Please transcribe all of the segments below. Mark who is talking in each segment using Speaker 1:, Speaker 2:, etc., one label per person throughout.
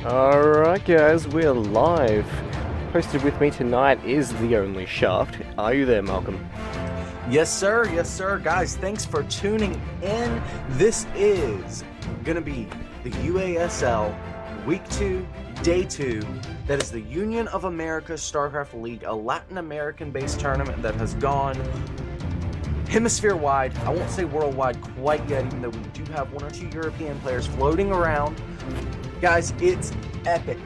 Speaker 1: Alright guys, we're live. Hosted with me tonight is the only Shaft. Are you there, Malcolm?
Speaker 2: Yes, sir. Yes, sir. Guys, thanks for tuning in. This is going to be the UASL Week 2, Day 2. That is the Union of America StarCraft League, a Latin American-based tournament that has gone hemisphere-wide. I won't say worldwide quite yet, even though we do have one or two European players floating around. Guys, it's epic.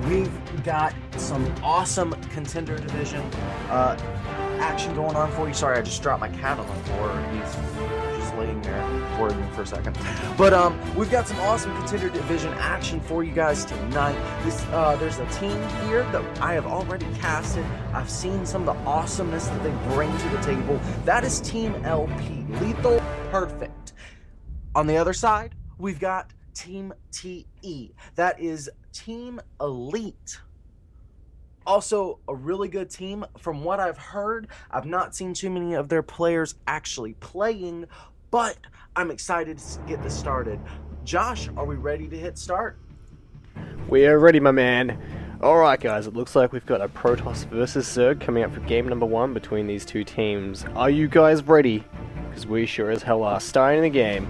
Speaker 2: We've got some awesome contender division action going on for you. Sorry, I just dropped my cat on the floor. He's just laying there worrying me for a second. But we've got some awesome contender division action for you guys tonight. There's a team here that I have already casted. I've seen some of the awesomeness that they bring to the table. That is Team LP, Lethal Perfect. On the other side, we've got Team TE. That is Team Elite. Also, a really good team. From what I've heard, I've not seen too many of their players actually playing, but I'm excited to get this started. Josh, are we ready to hit start?
Speaker 1: We are ready, my man. Alright guys, it looks like we've got a Protoss versus Zerg coming up for game number 1 between these two teams. Are you guys ready? Because we sure as hell are. Starting the game.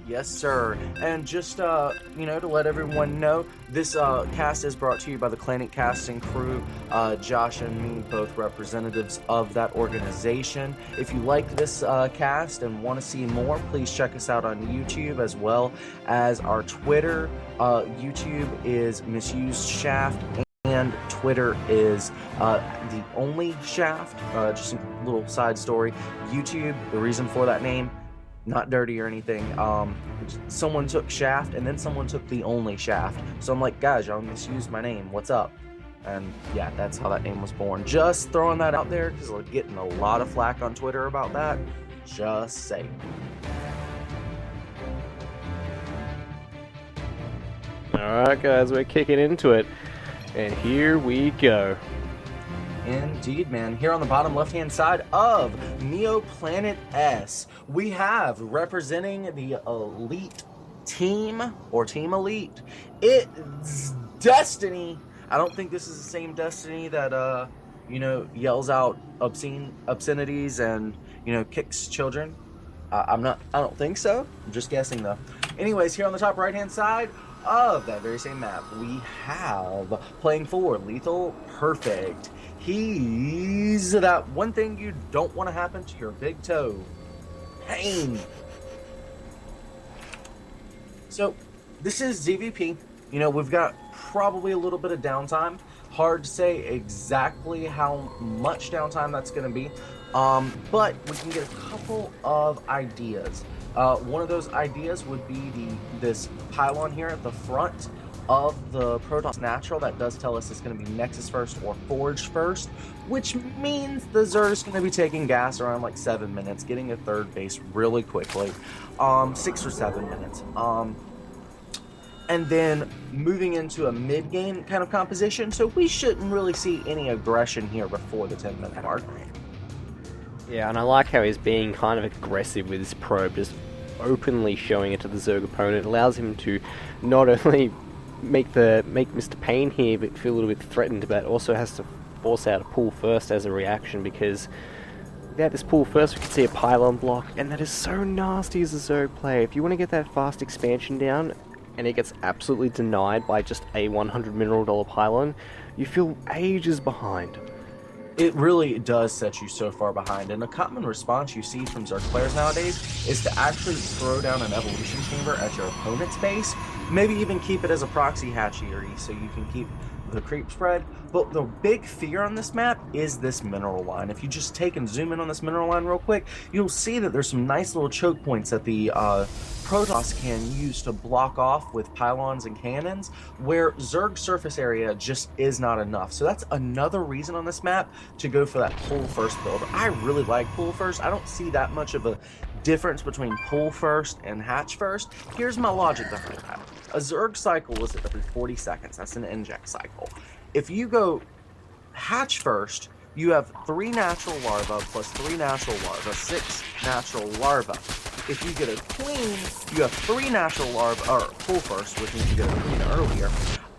Speaker 2: Yes, sir. And just, to let everyone know, this cast is brought to you by the Clanic Casting crew. Josh and me, both representatives of that organization. If you like this cast and want to see more, please check us out on YouTube as well as our Twitter. YouTube is Misused Shaft, and Twitter is the only Shaft. Just a little side story. YouTube, the reason for that name, not dirty or anything. Someone took Shaft and then someone took the only Shaft. So I'm like, guys, y'all misused my name. What's up? And yeah, that's how that name was born. Just throwing that out there because we're getting a lot of flack on Twitter about that. Just saying.
Speaker 1: Alright guys, we're kicking into it. And here we go.
Speaker 2: Indeed, man. Here on the bottom left-hand side of Neo Planet S, we have representing the Elite team, or Team Elite, it's Destiny. I don't think this is the same Destiny that, yells out obscenities and, kicks children. I don't think so. I'm just guessing, though. Anyways, here on the top right-hand side of that very same map, we have, playing for Lethal Perfect. He's that one thing you don't want to happen to your big toe. Pain. So, this is ZVP. We've got probably a little bit of downtime. Hard to say exactly how much downtime that's going to be. But we can get a couple of ideas. One of those ideas would be this pylon here at the front of the Protoss Natural. That does tell us it's going to be Nexus first or Forge first, which means the Zerg's going to be taking gas around like 7 minutes, getting a third base really quickly, 6 or 7 minutes, and then moving into a mid-game kind of composition, so we shouldn't really see any aggression here before the 10-minute mark.
Speaker 1: Yeah, and I like how he's being kind of aggressive with his probe, just openly showing it to the Zerg opponent. It allows him to not only make Mr. Payne here but feel a little bit threatened, but also has to force out a pull first as a reaction, because without this pull first we can see a pylon block, and that is so nasty as a Zerg player. If you want to get that fast expansion down and it gets absolutely denied by just a $100 mineral pylon, you feel ages behind.
Speaker 2: It really does set you so far behind, and a common response you see from Zerg players nowadays is to actually throw down an evolution chamber at your opponent's base, maybe even keep it as a proxy hatchery so you can keep the creep spread. But the big fear on this map is this mineral line. If you just take and zoom in on this mineral line real quick, you'll see that there's some nice little choke points that the Protoss can use to block off with pylons and cannons, where Zerg surface area just is not enough. So that's another reason on this map to go for that pull first build. I really like pull first. I don't see that much of a difference between pull first and hatch first. Here's my logic behind that. A Zerg cycle is every 40 seconds. That's an inject cycle. If you go hatch first, you have 3 natural larvae plus 3 natural larvae, 6 natural larvae. If you get a queen, you have 3 natural larvae, or pull first, which means you get a queen earlier.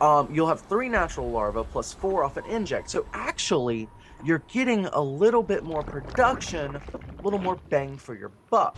Speaker 2: you'll have 3 natural larvae plus 4 off an inject. So actually, you're getting a little bit more production, a little more bang for your buck.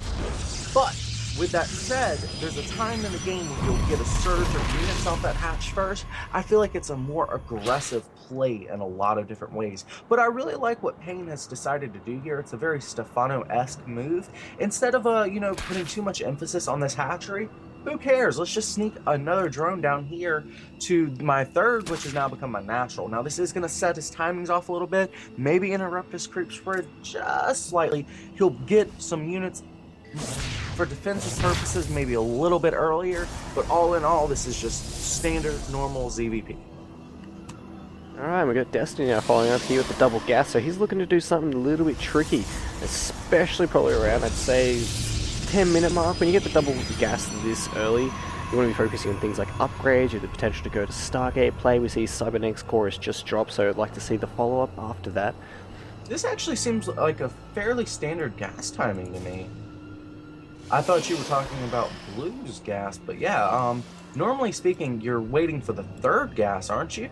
Speaker 2: But with that said, there's a time in the game where you'll get a surge of units off that hatch first. I feel like it's a more aggressive play in a lot of different ways. But I really like what Payne has decided to do here. It's a very Stefano-esque move. Instead of, putting too much emphasis on this hatchery, who cares? Let's just sneak another drone down here to my third, which has now become my natural. Now, this is going to set his timings off a little bit, maybe interrupt his creep spread just slightly. He'll get some units for defensive purposes maybe a little bit earlier, but all in all, this is just standard, normal ZVP.
Speaker 1: Alright, we've got Destiny now following up here with the double gas, so he's looking to do something a little bit tricky, especially probably around, I'd say, 10-minute mark. When you get the double gas this early, you want to be focusing on things like upgrades, you have the potential to go to Stargate play. We see Cybernetics Core has just dropped, so I'd like to see the follow-up after that.
Speaker 2: This actually seems like a fairly standard gas timing to me. I thought you were talking about Blue's gas, but yeah, normally speaking, you're waiting for the third gas, aren't you?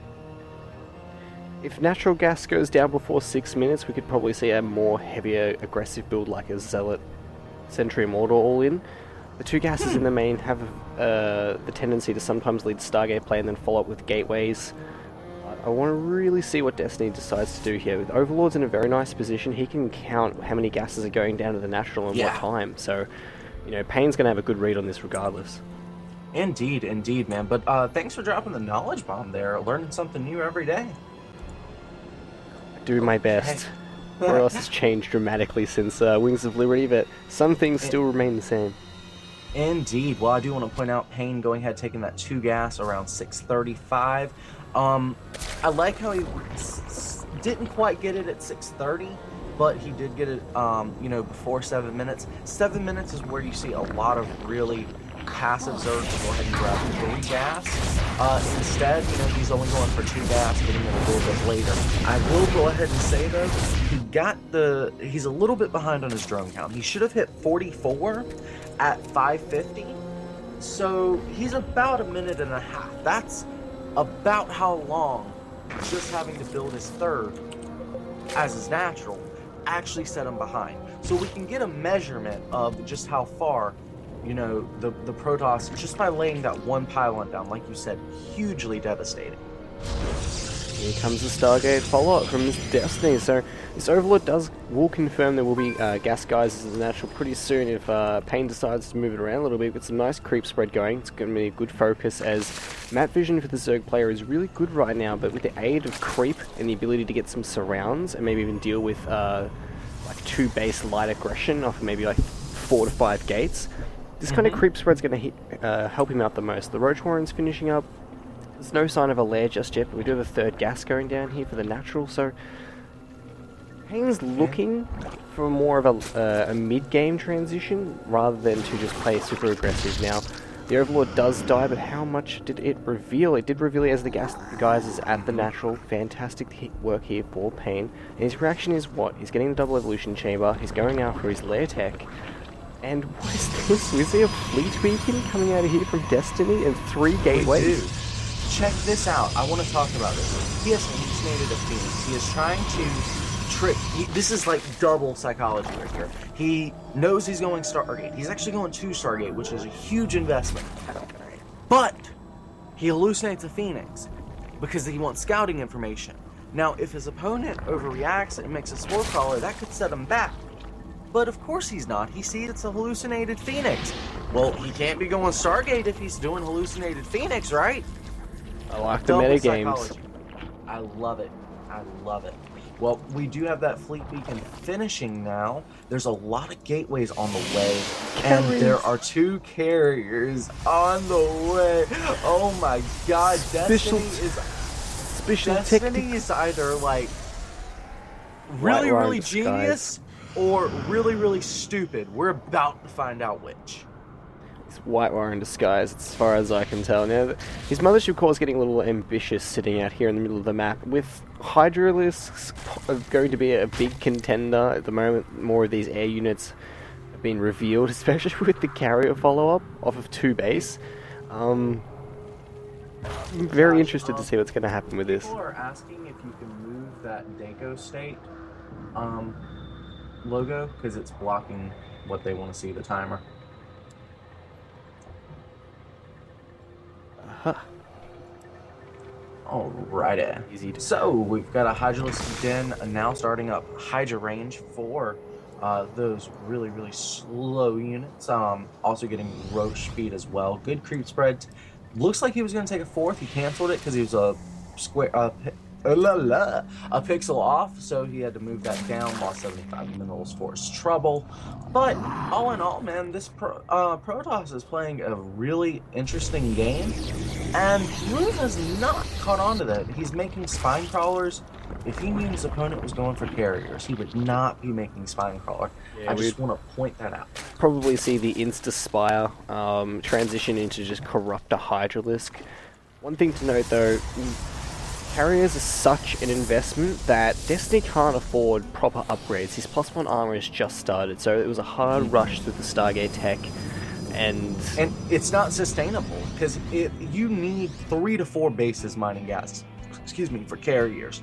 Speaker 1: If natural gas goes down before 6 minutes, we could probably see a more heavier, aggressive build like a Zealot Sentry Immortal all in. The 2 gases in the main have the tendency to sometimes lead Stargate play and then follow up with gateways. I want to really see what Destiny decides to do here. With Overlord's in a very nice position, he can count how many gases are going down to the natural and what time, so Payne's going to have a good read on this regardless.
Speaker 2: Indeed, man. But thanks for dropping the knowledge bomb there. Learning something new every day.
Speaker 1: I do my best. What else has changed dramatically since Wings of Liberty, but some things still remain the same.
Speaker 2: Indeed. Well, I do want to point out Payne going ahead taking that 2 gas around 6:35. I like how he didn't quite get it at 6:30. But he did get it, before 7 minutes. 7 minutes is where you see a lot of really passive Zerg to go ahead and grab 3 gas. Instead, he's only going for 2 gas, getting it a little bit later. I will go ahead and say, though, he's a little bit behind on his drone count. He should have hit 44 at 5:50. So he's about a minute and a half. That's about how long just having to build his third as his natural actually set him behind. So we can get a measurement of just how far, the Protoss, just by laying that one pylon down, like you said, hugely devastating.
Speaker 1: Here comes the Stargate follow-up from this Destiny. So this Overlord will confirm there will be gas guys as a natural pretty soon if Payne decides to move it around a little bit. With some nice creep spread going, it's going to be a good focus as map vision for the Zerg player is really good right now, but with the aid of creep and the ability to get some surrounds and maybe even deal with like 2 base light aggression off maybe like 4 to 5 gates, this kind of creep spread's going to help him out the most. The Roach Warren's finishing up. There's no sign of a lair just yet, but we do have a 3rd gas going down here for the natural, so Payne's looking for more of a mid-game transition rather than to just play super aggressive. Now, the Overlord does die, but how much did it reveal? It did reveal it as the guys is at the natural. Fantastic work here for Payne. And his reaction is what? He's getting the double evolution chamber, he's going out for his lair tech. And what is this? Is there a fleet beacon coming out of here from Destiny and 3 gateways?
Speaker 2: Check this out. I want to talk about this. He has hallucinated a Phoenix. He is trying to trick. This is like double psychology right here. He knows he's going Stargate. He's actually going to Stargate, which is a huge investment. But he hallucinates a Phoenix because he wants scouting information. Now, if his opponent overreacts and makes a spore crawler, that could set him back. But of course he's not. He sees it's a hallucinated Phoenix. Well, he can't be going Stargate if he's doing hallucinated Phoenix, right?
Speaker 1: I like the meta games.
Speaker 2: I love it. I love it. Well, we do have that fleet beacon finishing now. There's a lot of gateways on the way, and there are 2 carriers on the way. Oh my God, Destiny is either like really genius or really stupid. We're about to find out which.
Speaker 1: Whitewire in disguise, as far as I can tell. Now, his mothership core is getting a little ambitious sitting out here in the middle of the map, with Hydralisks going to be a big contender at the moment. More of these air units have been revealed, especially with the carrier follow-up off of 2 base. I'm very interested to see what's going to happen with this.
Speaker 2: People are asking if you can move that Daco State logo because it's blocking what they want to see, the timer.
Speaker 1: Huh.
Speaker 2: Alrighty.
Speaker 1: Easy to...
Speaker 2: So we've got a Hydralisk Den now starting up Hydra range for those really, really slow units. Also getting roach speed as well. Good creep spread. Looks like he was going to take a fourth. He canceled it because he was a pixel off, so he had to move that down. Lost 75 minerals for his trouble. But all in all, man, this Protoss is playing a really interesting game, and Blue has not caught on to that. He's making spine crawlers. If he knew his opponent was going for carriers, he would not be making spine crawler.
Speaker 1: Yeah,
Speaker 2: I just want to point that out.
Speaker 1: Probably see the Insta-Spire transition into just corrupt a Hydralisk. One thing to note though, carriers are such an investment that Destiny can't afford proper upgrades. His +1 armor has just started, so it was a hard rush through the Stargate tech, and
Speaker 2: it's not sustainable because you need 3 to 4 bases mining gas. Excuse me, for carriers.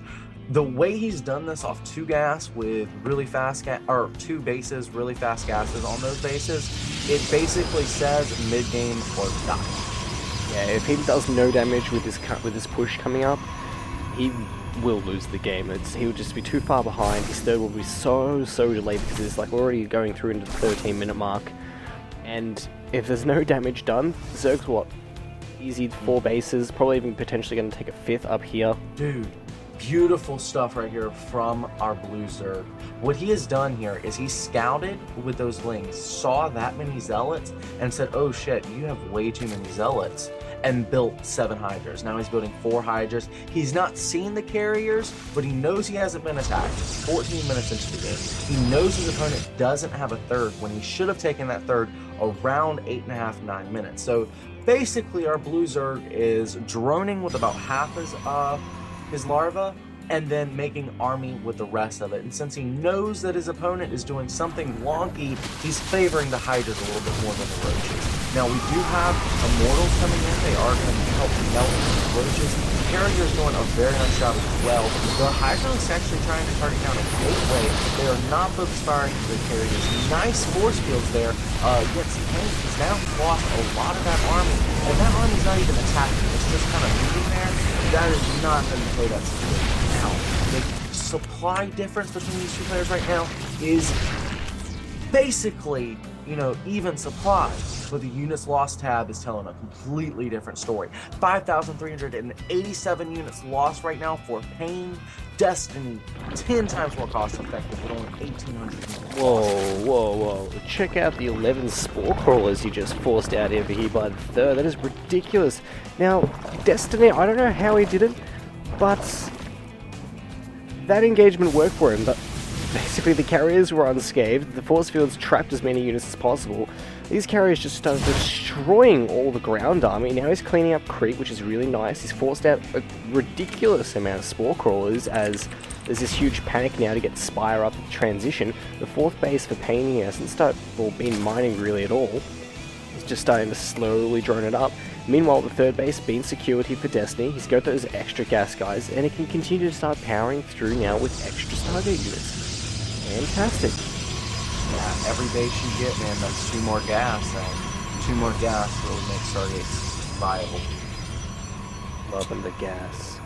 Speaker 2: The way he's done this off 2 gas with really fast or 2 bases, really fast gases on those bases, it basically says mid game or die.
Speaker 1: Yeah, if he does no damage with this push coming up, he will lose the game. He'll just be too far behind. His third will be so delayed because it's like already going through into the 13-minute mark. And if there's no damage done, Zerg's what? Easy 4 bases, probably even potentially going to take a 5th up here.
Speaker 2: Dude, beautiful stuff right here from our Blue Zerg. What he has done here is he scouted with those lings, saw that many zealots, and said, oh shit, you have way too many zealots, and built 7 Hydras. Now he's building 4 Hydras. He's not seen the carriers, but he knows he hasn't been attacked. It's 14 minutes into the game. He knows his opponent doesn't have a third when he should have taken that third around 8.5, 9 minutes. So basically our Blue Zerg is droning with about half his larva, and then making army with the rest of it. And since he knows that his opponent is doing something wonky, he's favoring the Hydras a little bit more than the Roaches. Now we do have Immortals coming in. They are going to help melt the Roaches. The carriers doing a very nice job as well. The Hydra is actually trying to target down a gateway. They are not focused firing to the carriers. Nice force fields there against Tanks. He's now lost a lot of that army, and that army's not even attacking. It's just kind of moving there. That is not going to play that situation. Now, the supply difference between these two players right now is basically, even supply. But the units lost tab is telling a completely different story. 5,387 units lost right now for Pain. Destiny, 10 times more cost effective with only 1,800 units.
Speaker 1: Whoa. Check out the 11 Spore Crawlers you just forced out over here by the third. That is ridiculous. Now, Destiny, I don't know how he did it, but that engagement worked for him. But basically the carriers were unscathed, the force fields trapped as many units as possible. These carriers just started destroying all the ground army. Now he's cleaning up creep, which is really nice. He's forced out a ridiculous amount of Spore Crawlers as there's this huge panic now to get Spire up at transition. The 4th base for Painting hasn't been mining really at all. He's just starting to slowly drone it up. Meanwhile, the 3rd base being secured here for Destiny. He's got those extra gas guys, and it can continue to start powering through now with extra Stargate units. Fantastic.
Speaker 2: Yeah, every base you get, man, that's 2 more gas, and 2 more gas really makes Stargates viable.
Speaker 1: Loving the gas.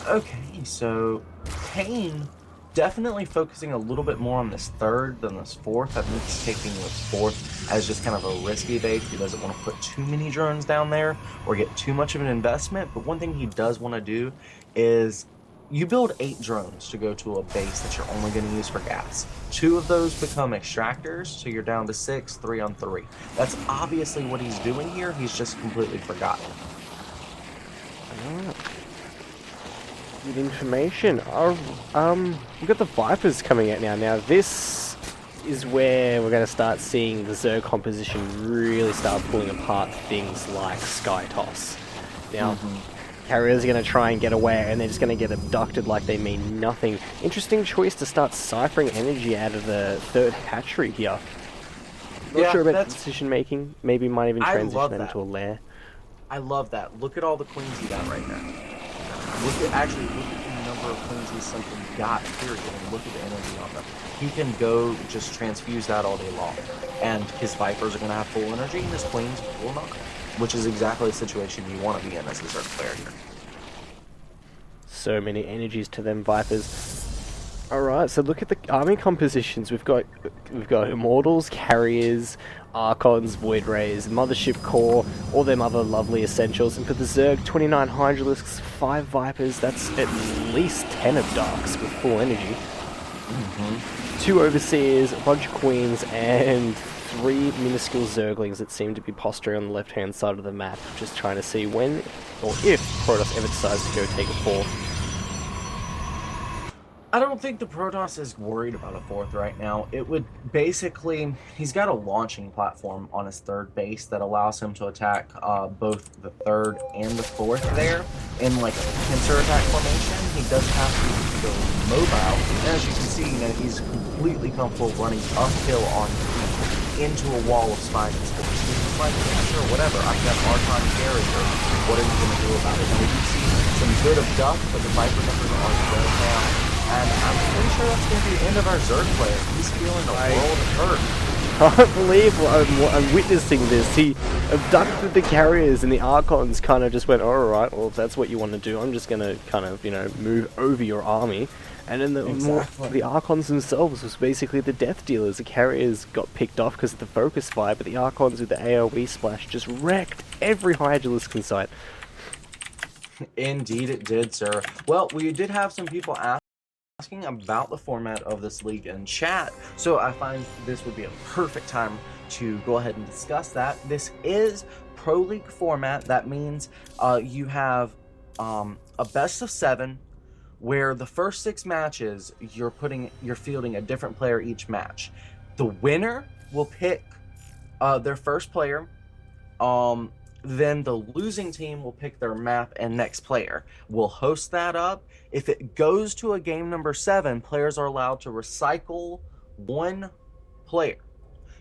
Speaker 2: Okay, so Pain definitely focusing a little bit more on this 3rd than this 4th. I think he's taking this 4th as just kind of a risky base. He doesn't want to put too many drones down there or get too much of an investment, but one thing he does want to do is you build 8 drones to go to a base that you're only going to use for gas. 2 of those become extractors, so you're down to 6, 3 on 3. That's obviously what he's doing here. He's just completely forgotten.
Speaker 1: Good information. We've got the Vipers coming out now. Now this is where we're going to start seeing the Zerg composition really start pulling apart things like Sky Toss. Now, carriers are going to try and get away, and they're just going to get abducted like they mean nothing. Interesting choice to start ciphering energy out of the 3rd hatchery here. Not
Speaker 2: Yeah,
Speaker 1: sure about the
Speaker 2: that's.
Speaker 1: decision making. Maybe might even
Speaker 2: I
Speaker 1: transition
Speaker 2: love
Speaker 1: that
Speaker 2: that.
Speaker 1: into a lair.
Speaker 2: I love that. Look at all the queens he got right now. Look at the number of queens he simply got, period, and look at the energy on them. He can go just transfuse that all day long. And his Vipers are going to have full energy, and his queens will not. Which is exactly the situation you want to be in as a Zerg player here.
Speaker 1: So many energies to them Vipers. Alright, so look at the army compositions. We've got Immortals, Carriers, Archons, Void Rays, Mothership Core, all them other lovely essentials. And for the Zerg, 29 Hydralisks, 5 Vipers, that's at least 10 of Darks with full energy. 2 Overseers, a bunch of Queens, and 3 minuscule Zerglings that seem to be posturing on the left-hand side of the map, just trying to see when or if Protoss ever decides to go take a 4th.
Speaker 2: I don't think the Protoss is worried about a 4th right now. It would basically, he's got a launching platform on his 3rd base that allows him to attack both the 3rd and the 4th there in like a pincer attack formation. He does have to go mobile, and as you can see, he's completely comfortable running uphill on feet into a wall of spine and spores. He's like, yeah, sure, whatever. I've got Archon Carrier. What are you going to do about it? And we do see some good of Duck, but the Viper numbers are well down. And I'm pretty sure that's going to be the end of our Zerg player. He's feeling a world of hurt.
Speaker 1: Can't believe I'm witnessing this. He abducted the Carriers and the Archons kind of just went, alright, well if that's what you want to do, I'm just going to kind of, move over your army. And then the Archons themselves was basically the death dealers. The Carriers got picked off because of the focus fire, but the Archons with the AoE splash just wrecked every Hydralisk in sight.
Speaker 2: Indeed it did, sir. Well, we did have some people asking about the format of this league in chat, so I find this would be a perfect time to go ahead and discuss that. This is Pro League format. That means you have a best of 7 where the first 6 matches you're fielding a different player each match. The winner will pick their first player. Then the losing team will pick their map and next player. We'll host that up. If it goes to a game number 7, players are allowed to recycle 1 player.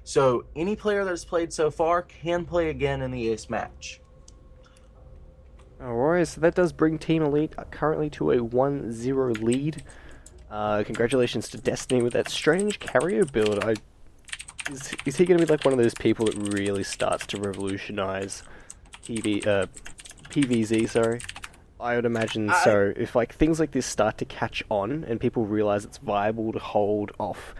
Speaker 2: So any player that's played so far can play again in the ace match.
Speaker 1: Alright, so that does bring Team Elite currently to a 1-0 lead. Congratulations to Destiny with that strange carrier build. Is he going to be like one of those people that really starts to revolutionize PVZ, sorry? I would imagine so. If like things like this start to catch on and people realize it's viable to hold off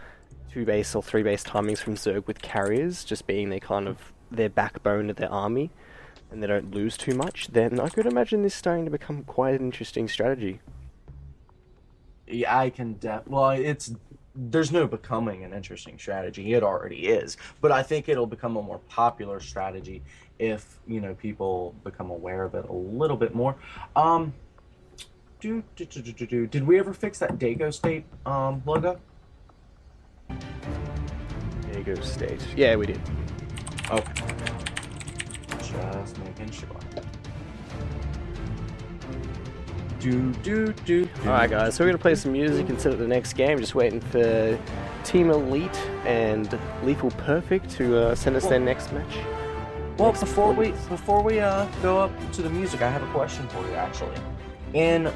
Speaker 1: 2 base or 3 base timings from Zerg with carriers just being their backbone of their army, and they don't lose too much, then I could imagine this starting to become quite an interesting strategy.
Speaker 2: Yeah, I can there's no becoming an interesting strategy. It already is. But I think it'll become a more popular strategy if, people become aware of it a little bit more. Did we ever fix that Dago State logo?
Speaker 1: Dago State. Yeah, we did.
Speaker 2: Okay. Just making sure.
Speaker 1: Alright guys, so we're going to play some music and set up the next game. Just waiting for Team Elite and Lethal Perfect to send us their next match.
Speaker 2: Well, before we go up to the music, I have a question for you actually. In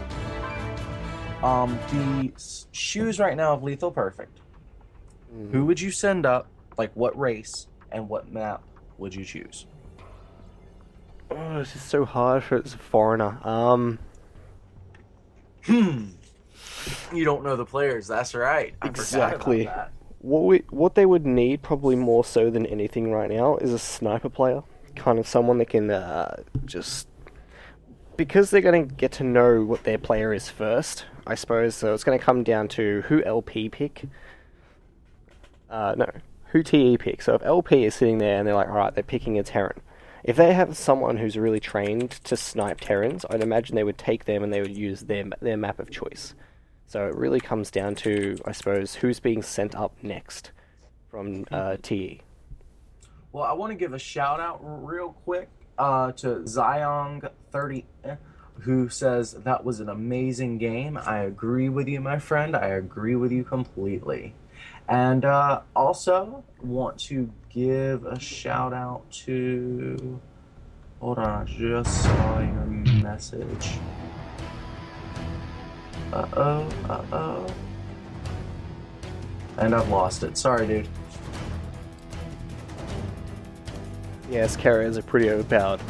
Speaker 2: the shoes right now of Lethal Perfect, who would you send up? Like what race and what map would you choose?
Speaker 1: Oh, this is so hard for it's a foreigner.
Speaker 2: You don't know the players, that's right.
Speaker 1: Exactly. What they would need, probably more so than anything right now, is a sniper player. Kind of someone that can just... Because they're going to get to know what their player is first, I suppose, so it's going to come down to who LP pick. Who TE pick. So if LP is sitting there and they're like, alright, they're picking a Terran. If they have someone who's really trained to snipe Terrans, I'd imagine they would take them and they would use their map of choice. So it really comes down to, I suppose, who's being sent up next from TE.
Speaker 2: Well, I want to give a shout out real quick to Zyong30, who says that was an amazing game. I agree with you, my friend. I agree with you completely. And also want to give a shout out to. Hold on, I just saw your message. Uh oh. And I've lost it. Sorry, dude.
Speaker 1: Yes, carriers are pretty overpowered.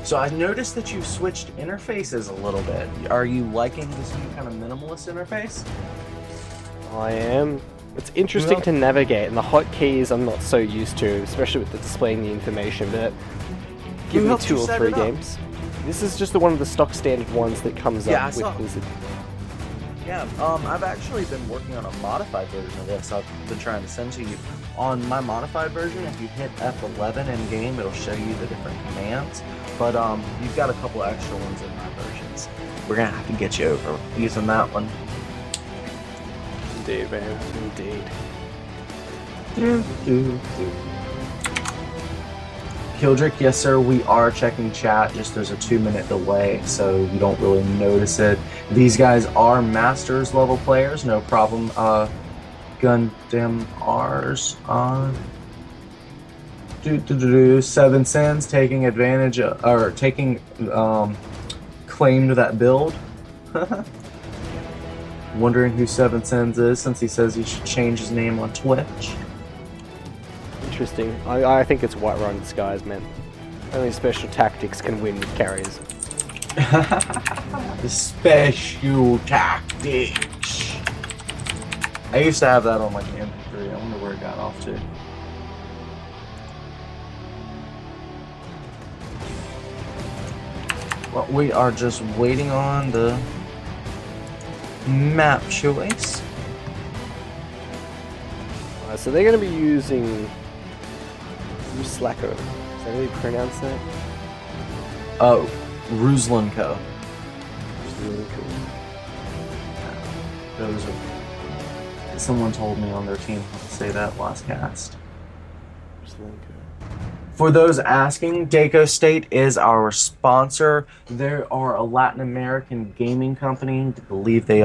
Speaker 2: So I noticed that you've switched interfaces a little bit. Are you liking this new kind of minimalist interface?
Speaker 1: I am. It's interesting to navigate, and the hotkeys I'm not so used to, especially with the displaying the information, but give me 2 or 3 games. This is just one of the stock standard ones that comes up with Blizzard.
Speaker 2: Yeah, I've actually been working on a modified version of this I've been trying to send to you. On my modified version, if you hit F11 in game, it'll show you the different commands. But you've got a couple extra ones in my versions. We're gonna have to get you over using that one.
Speaker 1: Indeed, man. Indeed.
Speaker 2: Kildrick, yes sir, we are checking chat, just there's a 2-minute delay, so you don't really notice it. These guys are Masters level players, no problem. Gundam R's on. 7 Sins taking advantage of, or taking claim to that build. Wondering who 7 Sins is, since he says he should change his name on Twitch.
Speaker 1: Interesting. I think it's White Run Disguise, man. Only special tactics can win with carriers.
Speaker 2: Special tactics. I used to have that on like MP3. I wonder where it got off to. Well, we are just waiting on the map choice.
Speaker 1: So they're going to be using Ruslako. Is that how you pronounce that?
Speaker 2: Oh, Ruslanko. Those are. Someone told me on their team how to say that last cast. For those asking, Daco State is our sponsor. They are a Latin American gaming company. I believe they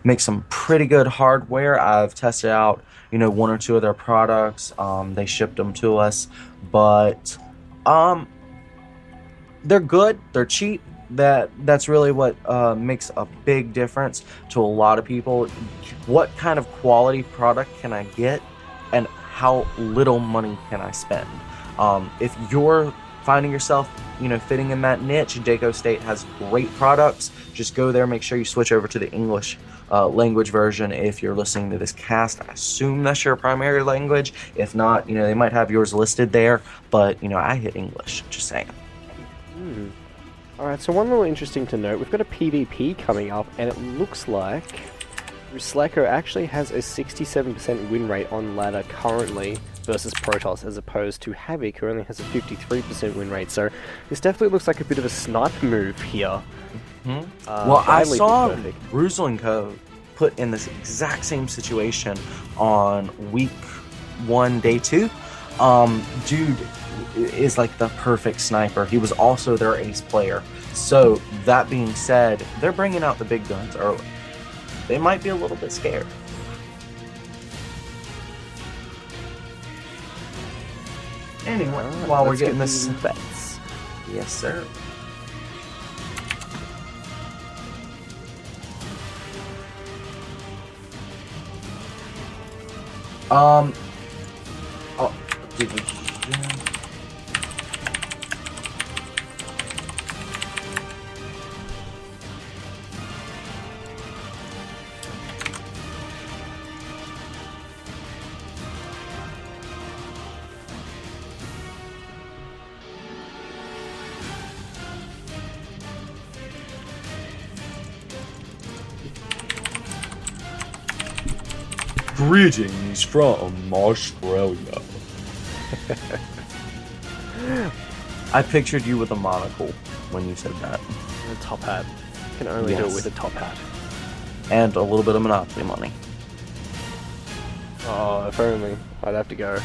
Speaker 2: make some pretty good hardware. I've tested out, 1 or 2 of their products. They shipped them to us, but they're good. They're cheap. That's really what makes a big difference to a lot of people. What kind of quality product can I get, and how little money can I spend? If you're finding yourself, fitting in that niche, Daco State has great products. Just go there. Make sure you switch over to the English language version if you're listening to this cast. I assume that's your primary language. If not, they might have yours listed there. But, I hit English. Just saying.
Speaker 1: Alright, so one little interesting to note, we've got a PvP coming up, and it looks like Ruslako actually has a 67% win rate on ladder currently versus Protoss, as opposed to Havoc, who only has a 53% win rate. So this definitely looks like a bit of a snipe move here.
Speaker 2: Well, I saw Ruslanko put in this exact same situation on week 1, day 2. Dude is like the perfect sniper. He was also their ace player. So that being said, they're bringing out the big guns early. They might be a little bit scared. Anyway, while we're getting this bets. Yes, sir. Oh, greetings from Australia. I pictured you with a monocle when you said that.
Speaker 1: A top hat. You can only do it with a top hat.
Speaker 2: And a little bit of Monopoly money.
Speaker 1: Oh, if only. I'd have to go.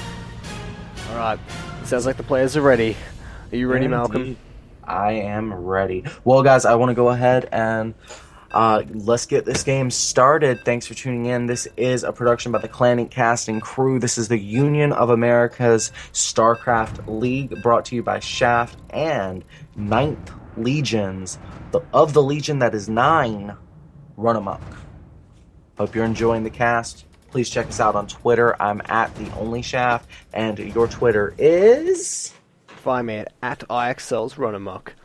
Speaker 1: Alright. Sounds like the players are ready. Are you ready, Malcolm?
Speaker 2: I am ready. Well, guys, I want to go ahead and Let's get this game started. Thanks for tuning in. This is a production by the Clannic Cast and Crew. This is the Union of America's StarCraft League, brought to you by Shaft and Ninth Legions. Of the Legion that is 9, run amok. Hope you're enjoying the cast. Please check us out on Twitter. I'm at The Only Shaft, and your Twitter is...
Speaker 1: Find me at IXL's Run Amok.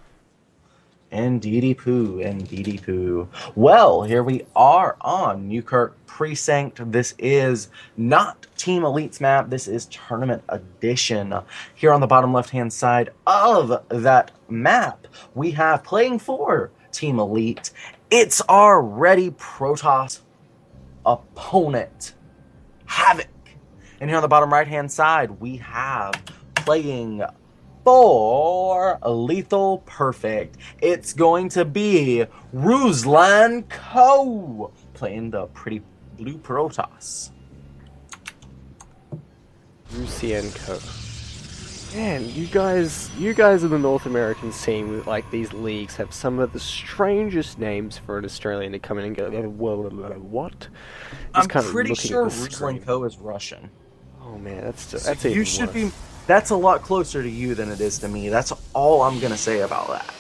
Speaker 2: Indeedy poo. Well, here we are on Newkirk Precinct. This is not Team Elite's map. This is Tournament Edition. Here on the bottom left-hand side of that map, we have, playing for Team Elite, it's our ready Protoss opponent, Havoc. And here on the bottom right-hand side, we have, playing for Lethal Perfect, it's going to be Ruslan Co. playing the pretty blue Protoss.
Speaker 1: Ruslan Co. Man, you guys in the North American scene with like these leagues have some of the strangest names for an Australian to come in and go, what?
Speaker 2: I'm pretty sure Ruslan Co. is Russian.
Speaker 1: Oh man, that's
Speaker 2: So
Speaker 1: even
Speaker 2: you should
Speaker 1: worse.
Speaker 2: be. That's a lot closer to you than it is to me. That's all I'm gonna say about that.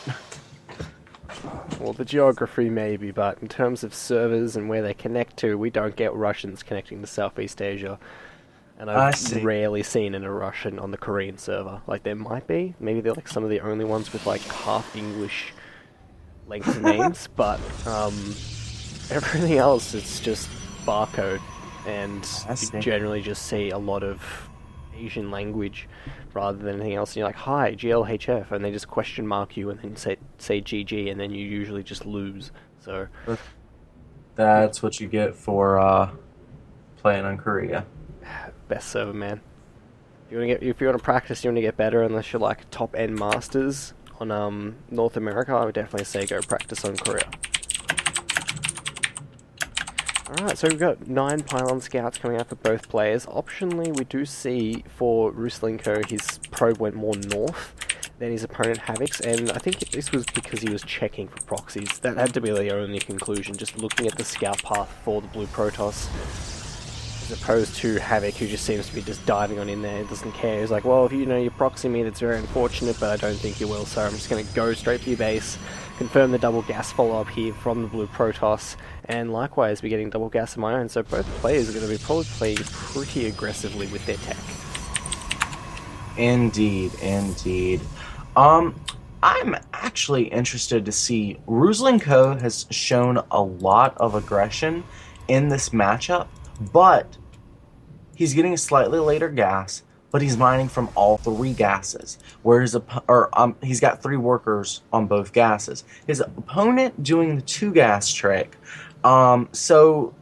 Speaker 1: Well, the geography maybe, but in terms of servers and where they connect to, we don't get Russians connecting to Southeast Asia. And
Speaker 2: I
Speaker 1: I've
Speaker 2: see.
Speaker 1: rarely seen in a Russian on the Korean server. Like, there might be. Maybe they're like some of the only ones with like half English length of names, but everything else, it's just barcode. And
Speaker 2: I see.
Speaker 1: you generally just see a lot of Asian language rather than anything else. And you're like, hi, GLHF, and they just question mark you and then say GG, and then you usually just lose. So
Speaker 2: That's what you get for playing on Korea.
Speaker 1: best server, man. If you want to practice, you want to get better, unless you're like top end masters on North America, I would definitely say go practice on Korea. Alright, so we've got 9 pylon scouts coming out for both players. Optionally, we do see for Ruslenko, his probe went more north than his opponent Havoc's, and I think this was because he was checking for proxies. That had to be the only conclusion, just looking at the scout path for the blue Protoss, as opposed to Havoc, who just seems to be just diving on in there. He doesn't care. He's like, well, if you proxy me, that's very unfortunate, but I don't think you will, so I'm just going to go straight for your base, confirm the double gas follow-up here from the blue Protoss, and likewise, we're getting double gas of my own, so both players are going to be probably playing pretty aggressively with their tech.
Speaker 2: Indeed. I'm actually interested to see Ruslenko has shown a lot of aggression in this matchup, but he's getting a slightly later gas, but he's mining from all 3 gases. Whereas he's got 3 workers on both gases. His opponent doing the 2 gas trick. So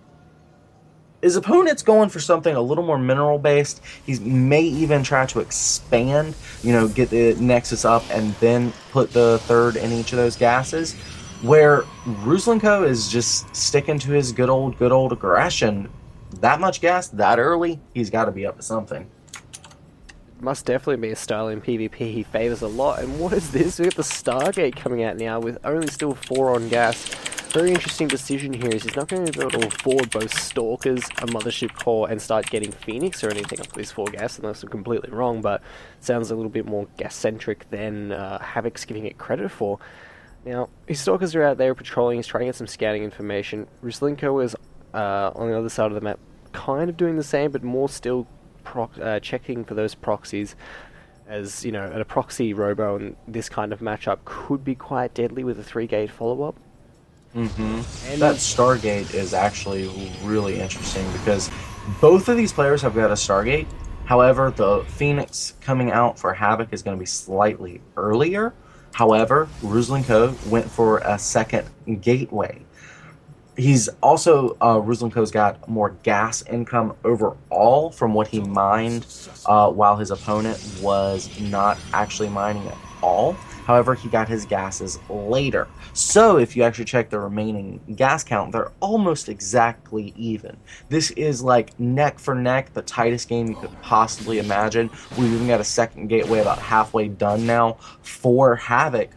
Speaker 2: his opponent's going for something a little more mineral based. He may even try to expand, get the Nexus up and then put the 3rd in each of those gases. Where Ruslenko is just sticking to his good old aggression. That much gas that early, he's got to be up to something.
Speaker 1: Must definitely be a style in PvP he favours a lot. And what is this? We got the Stargate coming out now with only still 4 on gas. Very interesting decision here is he's not going to be able to afford both Stalkers, a Mothership Core, and start getting Phoenix or anything off these 4 gas, unless I'm completely wrong, but it sounds a little bit more gas-centric than Havoc's giving it credit for. Now, his Stalkers are out there patrolling, he's trying to get some scouting information. Ruslenko is on the other side of the map, kind of doing the same, but more still checking for those proxies, as a proxy robo in this kind of matchup could be quite deadly with a 3-gate follow-up.
Speaker 2: Mm-hmm. And that Stargate is actually really interesting because both of these players have got a Stargate. However, the Phoenix coming out for Havoc is going to be slightly earlier. However, Ruslenko went for a 2nd gateway. He's also, Ruslenko's got more gas income overall from what he mined, while his opponent was not actually mining at all. However, he got his gases later. So if you actually check the remaining gas count, they're almost exactly even. This is like neck for neck, the tightest game you could possibly imagine. We've even got a 2nd gateway about halfway done now for Havoc,